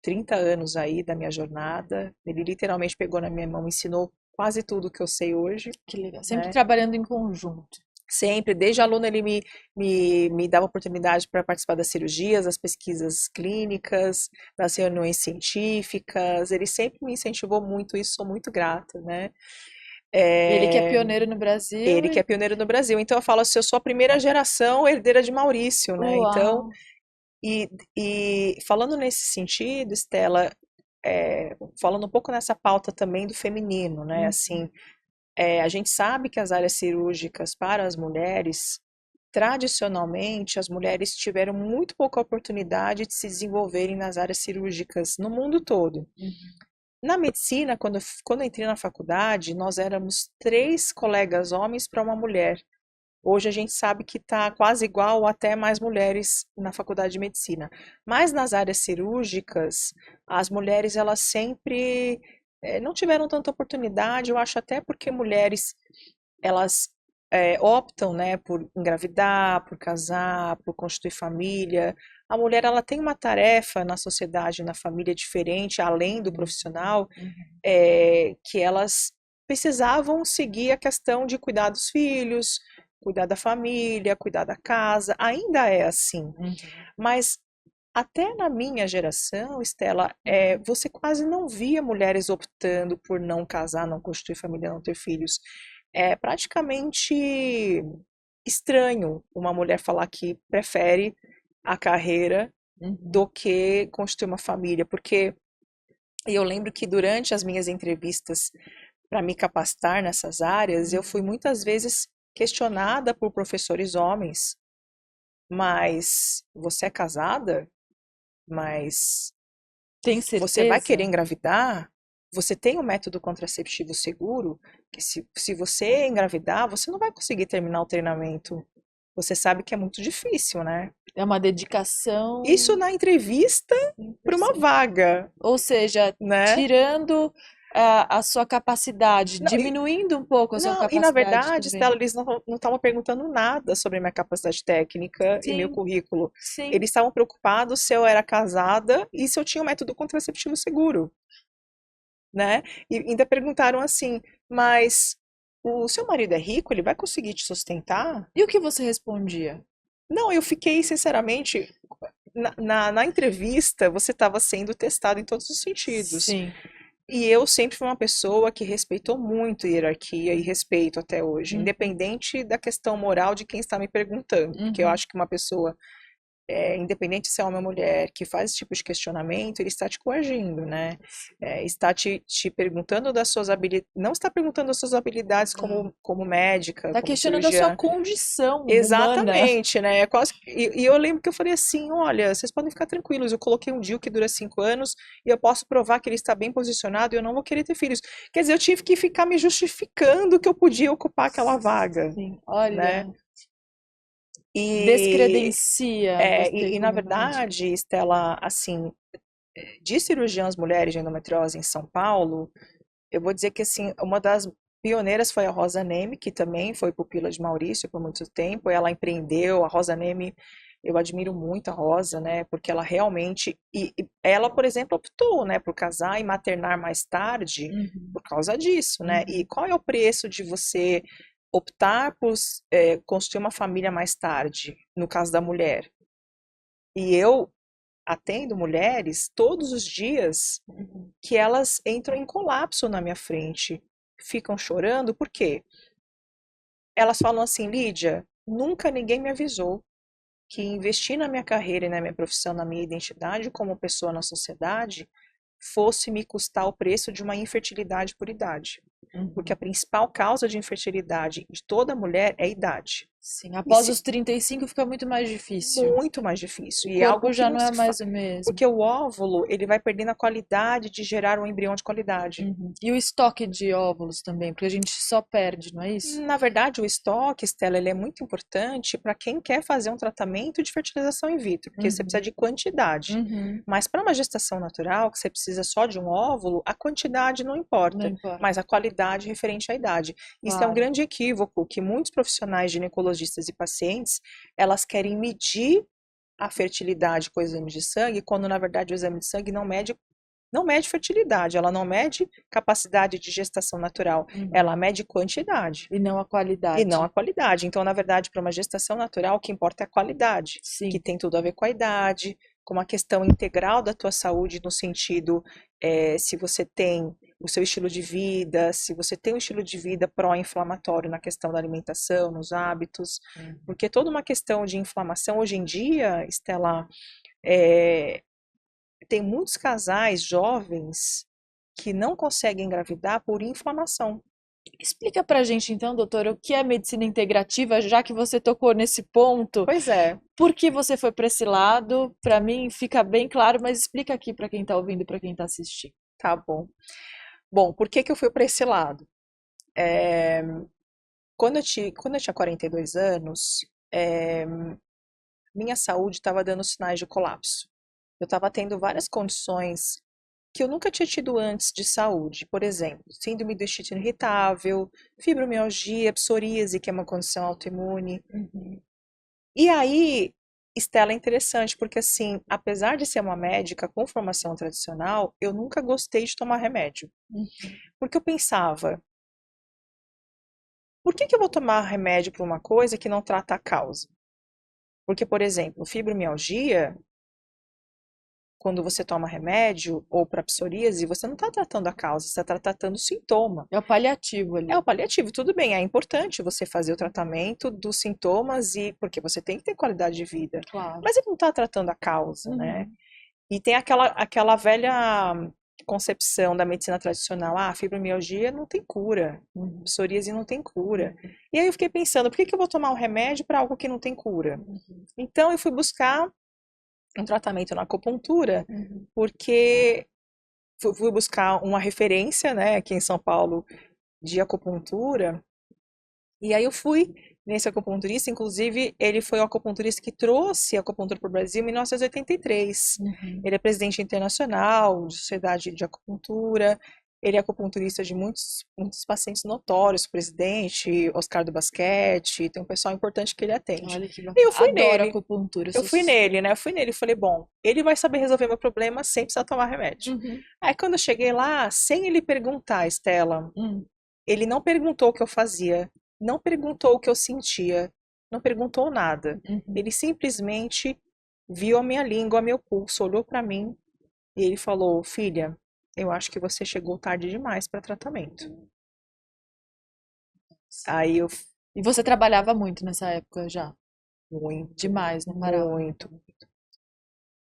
30 anos aí da minha jornada. Ele literalmente pegou na minha mão, me ensinou quase tudo que eu sei hoje, Que legal. Sempre né? trabalhando em conjunto. Sempre, desde aluno, ele me dava oportunidade para participar das cirurgias, das pesquisas clínicas, das reuniões científicas. Ele sempre me incentivou muito isso, sou muito grata, né? Ele que é É, pioneiro no Brasil ele que e... é pioneiro no Brasil. Então, eu falo assim, eu sou a primeira geração herdeira de Maurício, né? Então, Uau! e falando nesse sentido, Estela, falando um pouco nessa pauta também do feminino, né? Assim, a gente sabe que as áreas cirúrgicas para as mulheres, tradicionalmente, as mulheres tiveram muito pouca oportunidade de se desenvolverem nas áreas cirúrgicas no mundo todo. Na medicina, quando eu entrei na faculdade, nós éramos 3 colegas homens para uma mulher. Hoje a gente sabe que está quase igual ou até mais mulheres na faculdade de medicina. Mas nas áreas cirúrgicas, as mulheres elas sempre não tiveram tanta oportunidade, eu acho até porque mulheres elas optam, né, por engravidar, por casar, por constituir família. A mulher ela tem uma tarefa na sociedade, na família diferente, além do profissional, que elas precisavam seguir a questão de cuidar dos filhos, cuidar da família, cuidar da casa. Ainda é assim, mas até na minha geração, Estela, você quase não via mulheres optando por não casar, não constituir família, não ter filhos. É praticamente estranho uma mulher falar que prefere a carreira do que constituir uma família, porque eu lembro que durante as minhas entrevistas para me capacitar nessas áreas, eu fui muitas vezes questionada por professores homens, mas você é casada? Mas Tem você vai querer certeza? engravidar? Você tem um método contraceptivo seguro? Que se você engravidar, você não vai conseguir terminar o treinamento. Você sabe que é muito difícil, né? É uma dedicação Isso na entrevista para uma 100%. vaga, Ou seja, né? tirando a sua capacidade, Não, diminuindo um pouco a sua não, e na capacidade verdade, também. Stella, eles não estavam perguntando nada sobre minha capacidade técnica e meu Sim, currículo. sim. Eles estavam preocupados se eu era casada e se eu tinha um método contraceptivo seguro, né? E ainda perguntaram assim, mas o seu marido é rico? Ele vai conseguir te sustentar? E o que você respondia? Não, eu fiquei, sinceramente, na entrevista, você estava sendo testado em todos os sentidos. Sim. E eu sempre fui uma pessoa que respeitou muito hierarquia e respeito até hoje, independente da questão moral de quem está me perguntando. Porque eu Uhum. acho que uma pessoa, independente se é homem ou mulher, que faz esse tipo de questionamento, ele está te coagindo, né? Está te perguntando das suas habilidades, não está perguntando das suas habilidades Não. como médica, Tá como questionando a sua cirurgiã. condição humana. Exatamente, né? E eu lembro que eu falei assim: olha, vocês podem ficar tranquilos, eu coloquei um DIU que dura 5 anos e eu posso provar que ele está bem posicionado e eu não vou querer ter filhos. Quer dizer, eu tive que ficar me justificando que eu podia ocupar aquela vaga, Sim. né? Olha, E, descredencia você na como médico. verdade, Estela, assim, de cirurgiãs mulheres de endometriose em São Paulo, eu vou dizer que assim, uma das pioneiras foi a Rosa Neme, que também foi pupila de Maurício por muito tempo. Ela empreendeu, a Rosa Neme, eu admiro muito a Rosa, né? Porque ela realmente, e ela, por exemplo, optou, né, por casar e maternar mais tarde por causa disso, né? E qual é o preço de você optar por construir uma família mais tarde, no caso da mulher? E eu atendo mulheres todos os dias que elas entram em colapso na minha frente, ficam chorando, por quê? Elas falam assim, Lídia, nunca ninguém me avisou que investir na minha carreira e na minha profissão, na minha identidade como pessoa na sociedade, fosse me custar o preço de uma infertilidade por idade. Porque a principal causa de infertilidade de toda mulher é a idade. Sim, E após se os 35 fica muito mais difícil. muito mais difícil. O E é algo corpo que já não não é se fa mais o mesmo. porque o óvulo, ele vai perdendo a qualidade de gerar um embrião de qualidade. Uhum. E o estoque de óvulos também, porque a gente só perde, não é isso? Na verdade, o estoque, Stella, ele é muito importante para quem quer fazer um tratamento de fertilização in vitro, porque você precisa Uhum. de quantidade. Uhum. Mas para uma gestação natural, que você precisa só de um óvulo, a quantidade não Não importa, importa, mas a qualidade referente à idade. Isso é um claro. grande equívoco que muitos profissionais ginecologistas e pacientes, elas querem medir a fertilidade com o exame de sangue, quando na verdade o exame de sangue não mede fertilidade, ela não mede capacidade de gestação natural, Uhum. ela mede quantidade E não a e não a qualidade. qualidade. Então, na verdade, para uma gestação natural, o que importa é a qualidade, que Sim. tem tudo a ver com a idade, com uma questão integral da tua saúde, no sentido, se você tem o seu estilo de vida, se você tem um estilo de vida pró-inflamatório na questão da alimentação, nos hábitos, Uhum. porque toda uma questão de inflamação hoje em dia, Estela, é, tem muitos casais jovens que não conseguem engravidar por inflamação. Explica pra gente então, doutora, o que é medicina integrativa, já que você tocou nesse ponto. Pois é, Por que você foi para esse lado? Para mim fica bem claro, mas explica aqui para quem está ouvindo e para quem está assistindo. tá bom. Bom, por que que eu fui para esse lado? É, quando eu tinha 42 anos, minha saúde estava dando sinais de colapso. Eu estava tendo várias condições que eu nunca tinha tido antes de saúde. Por exemplo, síndrome do intestino irritável, fibromialgia, psoríase, que é uma condição autoimune. Uhum. E aí, Estela, é interessante, porque assim, apesar de ser uma médica com formação tradicional, eu nunca gostei de tomar remédio. Uhum. Porque eu pensava, por que que eu vou tomar remédio para uma coisa que não trata a causa? Porque, por exemplo, fibromialgia, quando você toma remédio, ou para psoríase, você não está tratando a causa, você está tratando o sintoma. É o paliativo É o ali. paliativo, tudo bem, é importante você fazer o tratamento dos sintomas e porque você tem que ter qualidade de vida. Claro. Mas ele não está tratando a causa, né? Uhum. E tem aquela velha concepção da medicina tradicional, fibromialgia não tem cura, Uhum. psoríase não tem cura. E aí eu fiquei pensando, por que que eu vou tomar um remédio para algo que não tem cura? Uhum. Então eu fui buscar um tratamento na acupuntura, Uhum. porque fui buscar uma referência, né, aqui em São Paulo, de acupuntura, e aí eu fui nesse acupunturista, inclusive ele foi o acupunturista que trouxe a acupuntura para o Brasil em 1983. Uhum. Ele é presidente internacional de sociedade de acupuntura, ele é acupunturista de muitos pacientes notórios, presidente, Oscar do Basquete, tem um pessoal importante que ele atende. Olha que E bacana. eu fui Adoro nele, acupuntura, eu sou fui nele, suspeita. né? Eu fui nele e falei, bom, ele vai saber resolver meu problema sem precisar tomar remédio. Uhum. Aí quando eu cheguei lá, sem ele perguntar, Estela, Uhum. ele não perguntou o que eu fazia, não perguntou o que eu sentia, não perguntou nada. Uhum. Ele simplesmente viu a minha língua, meu pulso, olhou para mim e ele falou: Filha, eu acho que você chegou tarde demais para tratamento. Aí eu, E você trabalhava muito nessa época já? muito, Demais, não parava. muito.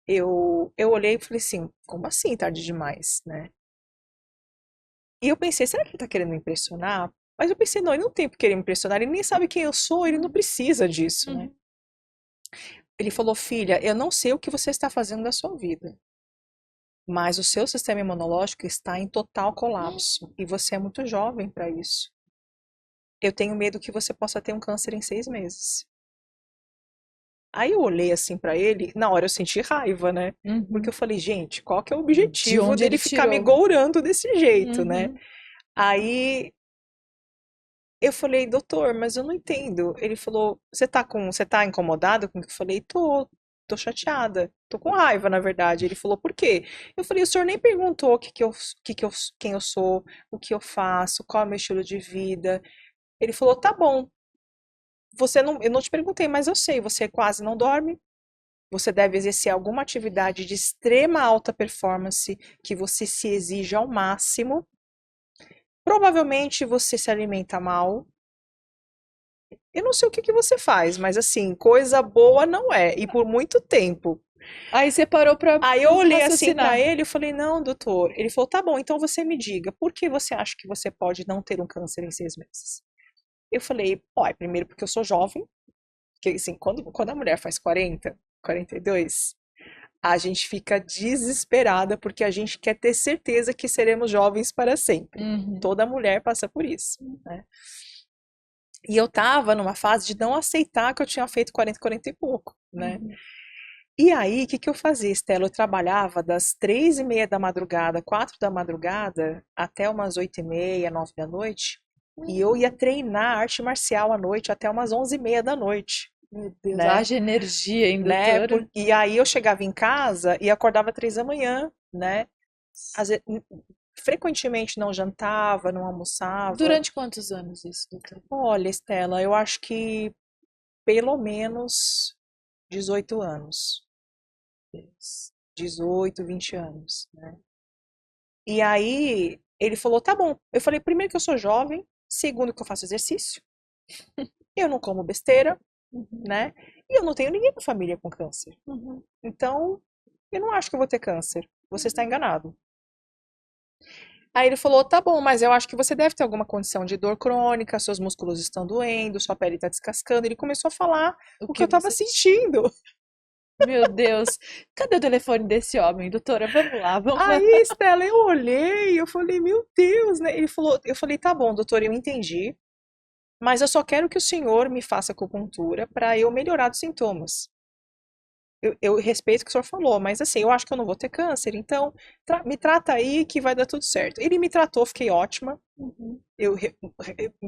Eu olhei e falei assim: Como assim tarde demais, né? E eu pensei: será que ele tá querendo me impressionar? Mas eu pensei: não, ele não tem por que querer me impressionar, ele nem sabe quem eu sou, ele não precisa disso, né? Uhum. Ele falou: Filha, eu não sei o que você está fazendo da sua vida, mas o seu sistema imunológico está em total colapso e você é muito jovem para isso. Eu tenho medo que você possa ter um câncer em 6 meses. Aí eu olhei assim para ele, na hora eu senti raiva, né? Porque Uhum. eu falei: gente, qual que é o De objetivo onde dele ele ficar me tirou? gourando desse jeito, né? Uhum. Aí eu falei: doutor, mas eu não entendo. Ele falou: você tá incomodado com o que eu falei? Tô chateada, tô com raiva, na verdade. Ele falou: por quê? Eu falei: o senhor nem perguntou quem eu sou, o que eu faço, qual é o meu estilo de vida. Ele falou: tá bom, eu não te perguntei, mas eu sei, você quase não dorme. Você deve exercer alguma atividade de extrema alta performance que você se exige ao máximo. Provavelmente você se alimenta mal. Eu não sei o que que você faz, mas assim, coisa boa não é, e por muito tempo. Aí você parou pra Aí eu olhei assim pra raciocinar. ele e falei: não, doutor. Ele falou: tá bom, então você me diga, por que você acha que você pode não ter um câncer em 6 meses? Eu falei: ó, primeiro porque eu sou jovem, Porque, assim, quando a mulher faz 40, 42, a gente fica desesperada porque a gente quer ter certeza que seremos jovens para sempre. Uhum. Toda mulher passa por isso, né? E eu tava numa fase de não aceitar que eu tinha feito 40, 40 e pouco, né? Uhum. E aí, o que que eu fazia, Estela? Eu trabalhava das 3:30 da madrugada, 4 da madrugada, até umas 8:30, 9 da noite. E eu ia treinar arte marcial à noite até umas 11:30 da noite, Meu Deus, né? haja energia, hein, Né? doutora? E aí eu chegava em casa e acordava 3 da manhã, né? Frequentemente não jantava, não almoçava. Durante quantos anos isso, doutora? Olha, Estela, eu acho que pelo menos 18 anos. 18, 20 anos, né? E aí ele falou, tá bom. Eu falei, primeiro que eu sou jovem, segundo que eu faço exercício, eu não como besteira, Uhum. né? E eu não tenho ninguém na família com câncer. Uhum. Então, eu não acho que eu vou ter câncer. Você está enganado. Aí ele falou, tá bom, mas eu acho que você deve ter alguma condição de dor crônica, seus músculos estão doendo, sua pele está descascando. Ele começou a falar o que eu estava você sentindo. Meu Deus, cadê o telefone desse homem, doutora? Vamos lá, vamos lá. Aí, Estela, eu olhei, eu falei, meu Deus, né? Ele falou, eu falei, tá bom, doutor, eu entendi, mas eu só quero que o senhor me faça acupuntura para eu melhorar dos sintomas. Eu respeito o que o senhor falou, mas assim, eu acho que eu não vou ter câncer, então me trata aí que vai dar tudo certo. Ele me tratou, fiquei ótima. Uhum. Eu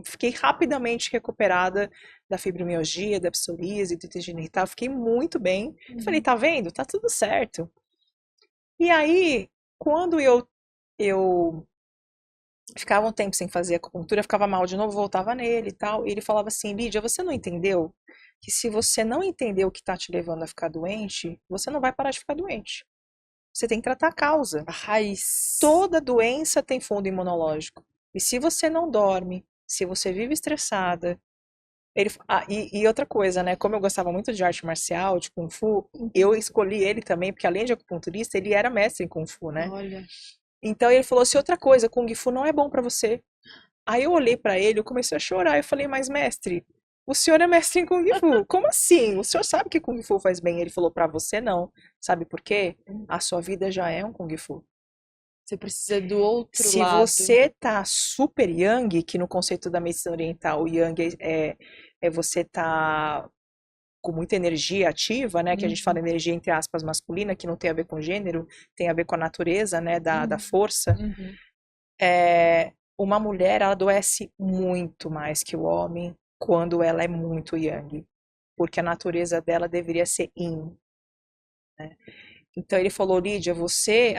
fiquei rapidamente recuperada da fibromialgia, da psoríase, do intestino irritável, fiquei muito bem. Falei, tá vendo? Tá tudo certo. E aí, quando eu ficava um tempo sem fazer acupuntura, ficava mal de novo, voltava nele e tal. E ele falava assim, Lídia, você não entendeu que se você não entender o que está te levando a ficar doente, você não vai parar de ficar doente. Você tem que tratar a causa. A raiz. Toda doença tem fundo imunológico. E se você não dorme, se você vive estressada, e outra coisa, né? Como eu gostava muito de arte marcial, de Kung Fu, eu escolhi ele também, porque além de acupunturista, ele era mestre em Kung Fu, né? Olha. Então ele falou assim, outra coisa, Kung Fu não é bom pra você. Aí eu olhei pra ele, eu comecei a chorar, eu falei, mas mestre, o senhor é mestre em Kung Fu. Como assim? O senhor sabe que Kung Fu faz bem? Ele falou, pra você não. Sabe por quê? A sua vida já é um Kung Fu. Você precisa do outro Se lado. você tá super yang, que no conceito da medicina oriental, o yang é você tá com muita energia ativa, né? Que a gente fala energia entre aspas masculina, que não tem a ver com gênero, tem a ver com a natureza, né? Da força. Uhum. Uma mulher, ela adoece muito mais que o homem quando ela é muito yang, porque a natureza dela deveria ser yin, né? Então ele falou, Lídia,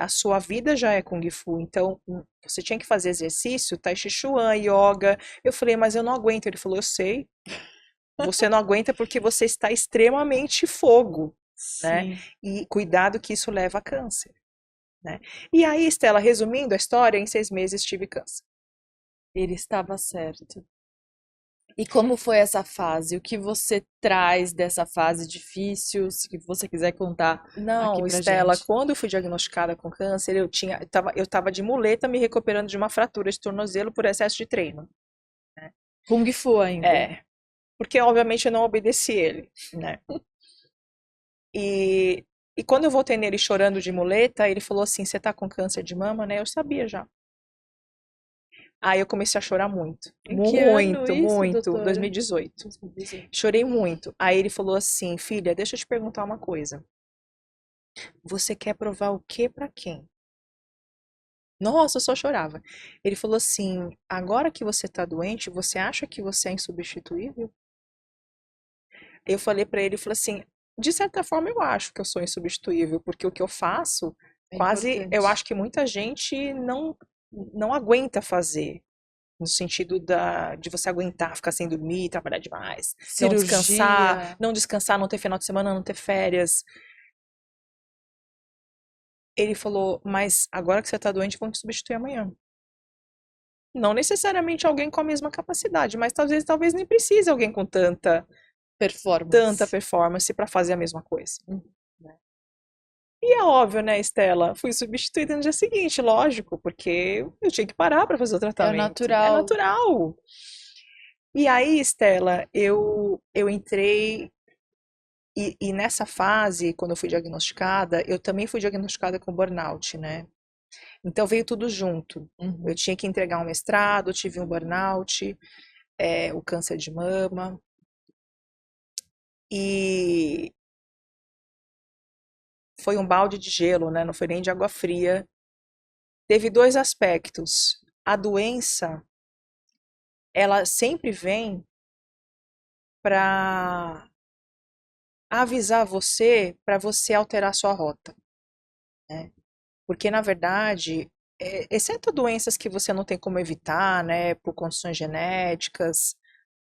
a sua vida já é Kung Fu, então você tinha que fazer exercício, Tai Chi Chuan, yoga. Eu falei, mas eu não aguento. Ele falou, eu sei. Você não aguenta porque você está extremamente fogo, né? E cuidado que isso leva a câncer, né? E aí, Estela, resumindo a história, em 6 meses tive câncer. Ele estava certo. E como foi essa fase? O que você traz dessa fase difícil? Se você quiser contar Não, aqui pra Estela, gente. quando eu fui diagnosticada com câncer, eu tava de muleta me recuperando de uma fratura de tornozelo por excesso de treino. Kung Fu ainda. É, porque obviamente eu não obedeci ele, né? E quando eu voltei nele chorando de muleta, ele falou assim, você tá com câncer de mama, né? Eu sabia já. Aí eu comecei a chorar muito. Em que ano isso, Muito. doutora? 2018. 2018. Chorei muito. Aí ele falou assim, filha, deixa eu te perguntar uma coisa. Você quer provar o que pra quem? Nossa, eu só chorava. Ele falou assim, agora que você tá doente, você acha que você é insubstituível? Eu falei pra ele, falei assim, de certa forma eu acho que eu sou insubstituível, porque o que eu faço, eu acho que muita gente não aguenta fazer. No sentido de você aguentar ficar sem dormir, trabalhar demais, Cirurgia. não descansar, não ter final de semana, não ter férias. Ele falou, mas agora que você tá doente, vão te substituir amanhã. Não necessariamente alguém com a mesma capacidade, mas talvez nem precise alguém com tanta performance para fazer a mesma coisa. Né? E é óbvio, né, Estela? Fui substituída no dia seguinte, lógico, porque eu tinha que parar para fazer o tratamento. natural. É natural. E aí, Estela, eu entrei E nessa fase, quando eu fui diagnosticada, eu também fui diagnosticada com burnout, né? Então veio tudo junto. Eu tinha que entregar um mestrado, tive um burnout, o câncer de mama. E foi um balde de gelo, né? Não foi nem de água fria. Teve dois aspectos. A doença, ela sempre vem para avisar você, para você alterar sua rota, né? Porque, na verdade, exceto doenças que você não tem como evitar, né, por condições genéticas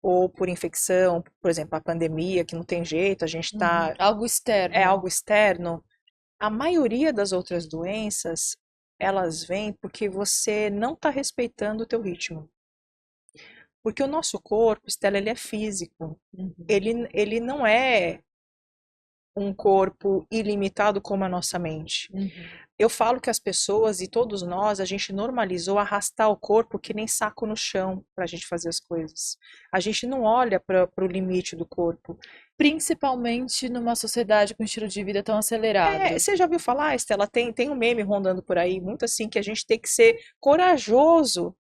ou por infecção, por exemplo, a pandemia, que não tem jeito, a gente tá, Algo é externo. algo externo. A maioria das outras doenças, elas vêm porque você não está respeitando o teu ritmo. Porque o nosso corpo, Stella, ele é físico. Ele não é um corpo ilimitado como a nossa mente. Eu falo que as pessoas e todos nós, a gente normalizou arrastar o corpo que nem saco no chão para a gente fazer as coisas. A gente não olha para o limite do corpo. Principalmente numa sociedade com estilo de vida tão acelerado. Você já ouviu falar, Estela? Tem um meme rondando por aí, muito assim, que a gente tem que ser corajoso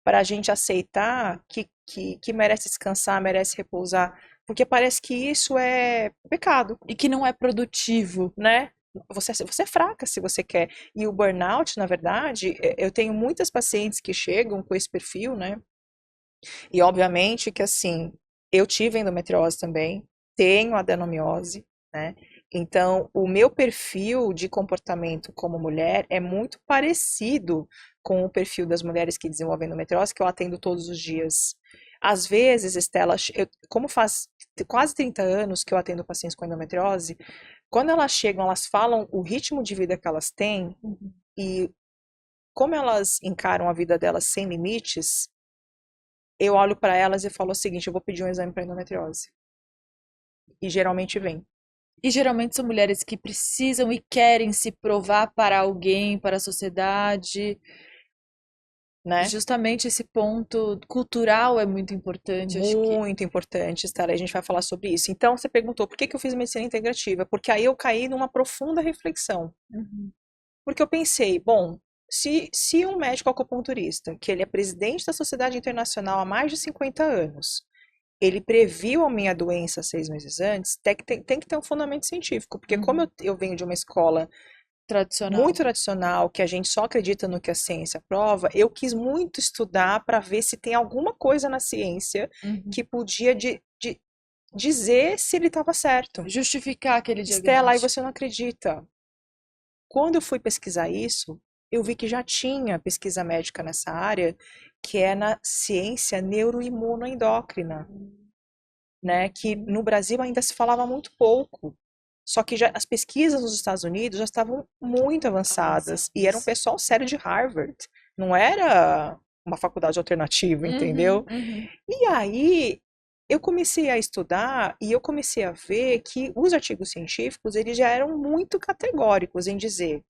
para a gente aceitar que merece descansar, merece repousar. Porque parece que isso é pecado, E que não é produtivo. né? Você é fraca se você quer. E o burnout, na verdade, eu tenho muitas pacientes que chegam com esse perfil, né? E obviamente que assim, eu tive endometriose também, tenho adenomiose, né? Então, o meu perfil de comportamento como mulher é muito parecido com o perfil das mulheres que desenvolvem endometriose, que eu atendo todos os dias. Às vezes, Estela, como faz quase 30 anos que eu atendo pacientes com endometriose, quando elas chegam, elas falam o ritmo de vida que elas têm e como elas encaram a vida delas sem limites, eu olho para elas e falo o seguinte: eu vou pedir um exame para endometriose. E geralmente vem. E geralmente são mulheres que precisam e querem se provar para alguém, para a sociedade. Né? Justamente esse ponto cultural é muito importante, acho que. Muito importante, Estela. A gente vai falar sobre isso. Então, você perguntou por que eu fiz medicina integrativa? Porque aí eu caí numa profunda reflexão. Porque eu pensei, bom, se um médico acupunturista, que ele é presidente da Sociedade Internacional há mais de 50 anos, ele previu a minha doença 6 meses antes, tem que ter um fundamento científico. Porque como eu venho de uma escola Tradicional. muito tradicional, que a gente só acredita no que a ciência prova, eu quis muito estudar para ver se tem alguma coisa na ciência que podia dizer se ele estava certo. Justificar aquele Estela, aí diagnóstico. você não acredita. Quando eu fui pesquisar isso, eu vi que já tinha pesquisa médica nessa área, que é na ciência neuroimunoendócrina, né? Que no Brasil ainda se falava muito pouco. Só que já, as pesquisas nos Estados Unidos já estavam muito avançadas. E era um pessoal sério de Harvard. Não era uma faculdade alternativa, entendeu? E aí eu comecei a estudar e eu comecei a ver que os artigos científicos eles já eram muito categóricos em dizer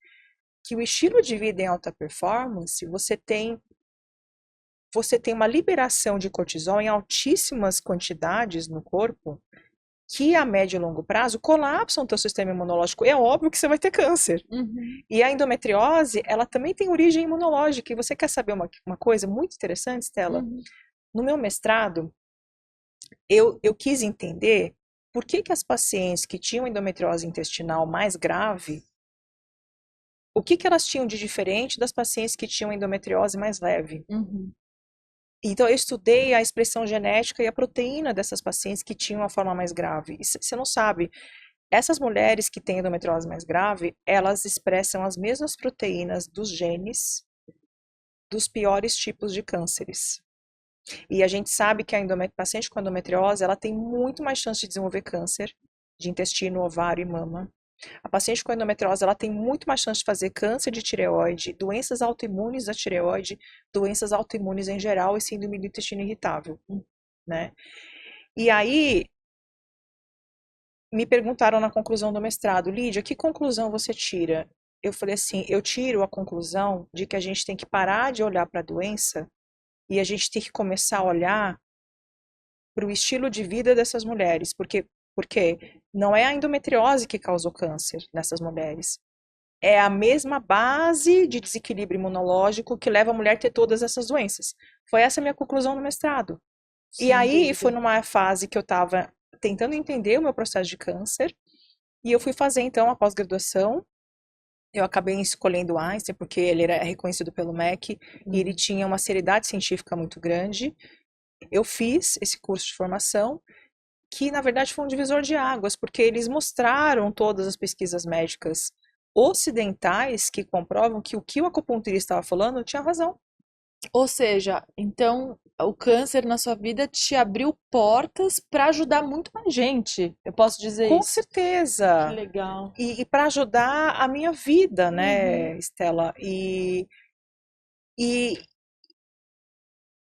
que o estilo de vida em alta performance, você tem uma liberação de cortisol em altíssimas quantidades no corpo que a médio e longo prazo colapsam o teu sistema imunológico. É óbvio que você vai ter câncer. E a endometriose, ela também tem origem imunológica. E você quer saber uma coisa muito interessante, Stella? No meu mestrado, eu quis entender por que as pacientes que tinham endometriose intestinal mais grave, o que elas tinham de diferente das pacientes que tinham endometriose mais leve. Então, eu estudei a expressão genética e a proteína dessas pacientes que tinham a forma mais grave. E você não sabe, essas mulheres que têm endometriose mais grave, elas expressam as mesmas proteínas dos genes dos piores tipos de cânceres. E a gente sabe que a paciente com endometriose, ela tem muito mais chance de desenvolver câncer de intestino, ovário e mama. A paciente com endometriose, ela tem muito mais chance de fazer câncer de tireoide, doenças autoimunes da tireoide, doenças autoimunes em geral e síndrome do intestino irritável, né? E aí, me perguntaram na conclusão do mestrado, Lídia, que conclusão você tira? Eu falei assim, eu tiro a conclusão de que a gente tem que parar de olhar para a doença e a gente tem que começar a olhar para o estilo de vida dessas mulheres, porque Não é a endometriose que causou câncer nessas mulheres. É a mesma base de desequilíbrio imunológico que leva a mulher a ter todas essas doenças. Foi essa a minha conclusão no mestrado. E Sem aí foi dúvida. numa fase que eu estava tentando entender o meu processo de câncer, e eu fui fazer então a pós-graduação. Eu acabei escolhendo Einstein porque ele era reconhecido pelo MEC e ele tinha uma seriedade científica muito grande. Eu fiz esse curso de formação, que na verdade foi um divisor de águas, porque eles mostraram todas as pesquisas médicas ocidentais que comprovam que o acupunturista estava falando tinha razão. Ou seja, então o câncer na sua vida te abriu portas para ajudar muito mais gente. Eu posso dizer Com isso. Que certeza. legal. E para ajudar a minha vida, né, Uhum. Estela? E,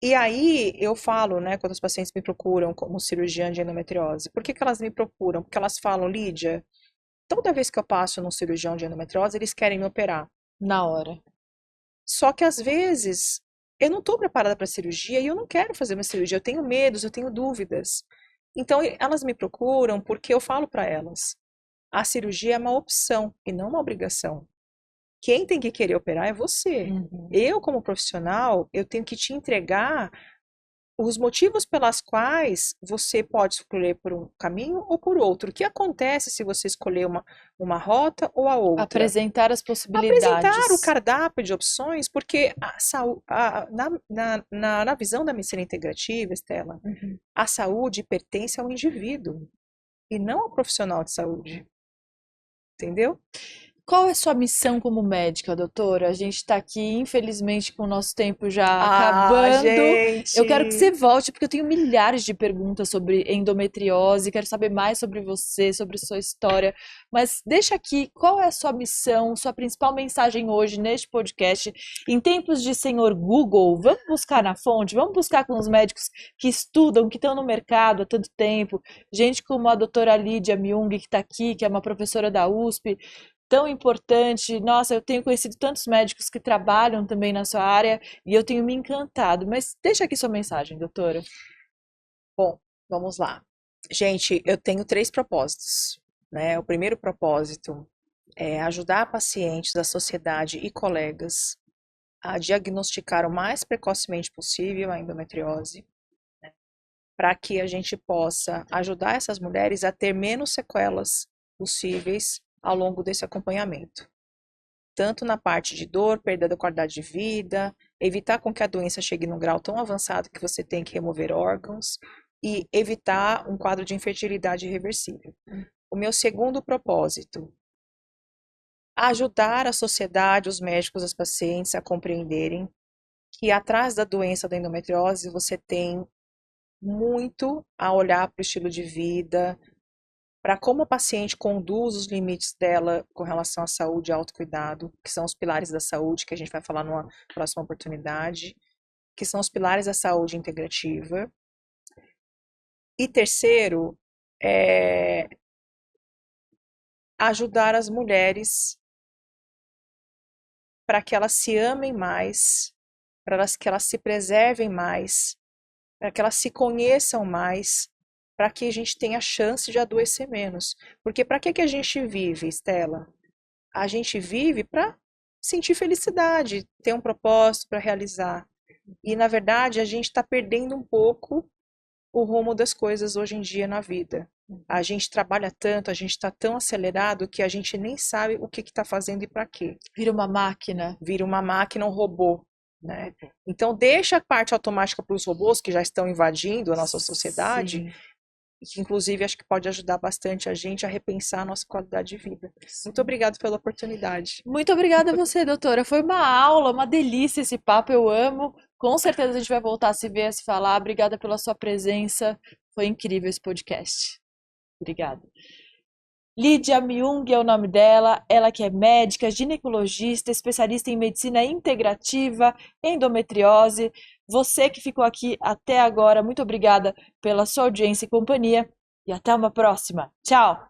e aí eu falo, né, quando os pacientes me procuram como cirurgiã de endometriose, por que que elas me procuram? Porque elas falam, Lídia, toda vez que eu passo num cirurgião de endometriose, eles querem me operar. Na hora. Só que às vezes eu não estou preparada para cirurgia e eu não quero fazer uma cirurgia, eu tenho medos, eu tenho dúvidas. Então elas me procuram porque eu falo para elas, a cirurgia é uma opção e não uma obrigação. Quem tem que querer operar é você. Uhum. Eu, como profissional, eu tenho que te entregar os motivos pelas quais você pode escolher por um caminho ou por outro. O que acontece se você escolher uma rota ou a outra? Apresentar as Apresentar o possibilidades. cardápio de opções, porque na visão da medicina integrativa, Estela, Uhum. a saúde pertence ao indivíduo e não ao profissional de saúde. Entendeu? Qual é a sua missão como médica, doutora? A gente está aqui, infelizmente, com o nosso tempo já Ah, acabando. Eu quero que gente! você volte, porque eu tenho milhares de perguntas sobre endometriose, quero saber mais sobre você, sobre sua história. Mas deixa aqui, qual é a sua missão, sua principal mensagem hoje neste podcast? Em tempos de senhor Google, vamos buscar na fonte, vamos buscar com os médicos que estudam, que estão no mercado há tanto tempo. Gente como a doutora Lídia Myung, que está aqui, que é uma professora da USP, tão importante. Nossa, eu tenho conhecido tantos médicos que trabalham também na sua área e eu tenho me encantado. Mas deixa aqui sua mensagem, doutora. Bom, vamos lá. Gente, eu tenho 3 propósitos, né? O primeiro propósito é ajudar pacientes da sociedade e colegas a diagnosticar o mais precocemente possível a endometriose, para que a gente possa ajudar essas mulheres a ter menos sequelas possíveis ao longo desse acompanhamento. Tanto na parte de dor, perda da qualidade de vida, evitar com que a doença chegue num grau tão avançado que você tem que remover órgãos e evitar um quadro de infertilidade irreversível. O meu segundo propósito, ajudar a sociedade, os médicos, os pacientes a compreenderem que atrás da doença da endometriose você tem muito a olhar para o estilo de vida, para como a paciente conduz os limites dela com relação à saúde e autocuidado, que são os pilares da saúde, que a gente vai falar numa próxima oportunidade, que são os pilares da saúde integrativa. E terceiro, é ajudar as mulheres para que elas se amem mais, que elas se preservem mais, para que elas se conheçam mais, para que a gente tenha chance de adoecer menos. Porque para que a gente vive, Estela? A gente vive para sentir felicidade, ter um propósito para realizar. E, na verdade, a gente está perdendo um pouco o rumo das coisas hoje em dia na vida. A gente trabalha tanto, a gente está tão acelerado que a gente nem sabe o que está fazendo e para quê. Vira uma máquina. Vira uma máquina, um robô. Né? Então, deixa a parte automática para os robôs que já estão invadindo a nossa sociedade, Sim. que inclusive acho que pode ajudar bastante a gente a repensar a nossa qualidade de vida. Muito obrigada pela oportunidade. Muito obrigada a você, doutora. Foi uma aula, uma delícia esse papo, eu amo. Com certeza a gente vai voltar a se ver, a se falar. Obrigada pela sua presença. Foi incrível esse podcast. Obrigada. Lídia Myung é o nome dela, ela que é médica, ginecologista, especialista em medicina integrativa, endometriose. Você que ficou aqui até agora, muito obrigada pela sua audiência e companhia e até uma próxima. Tchau!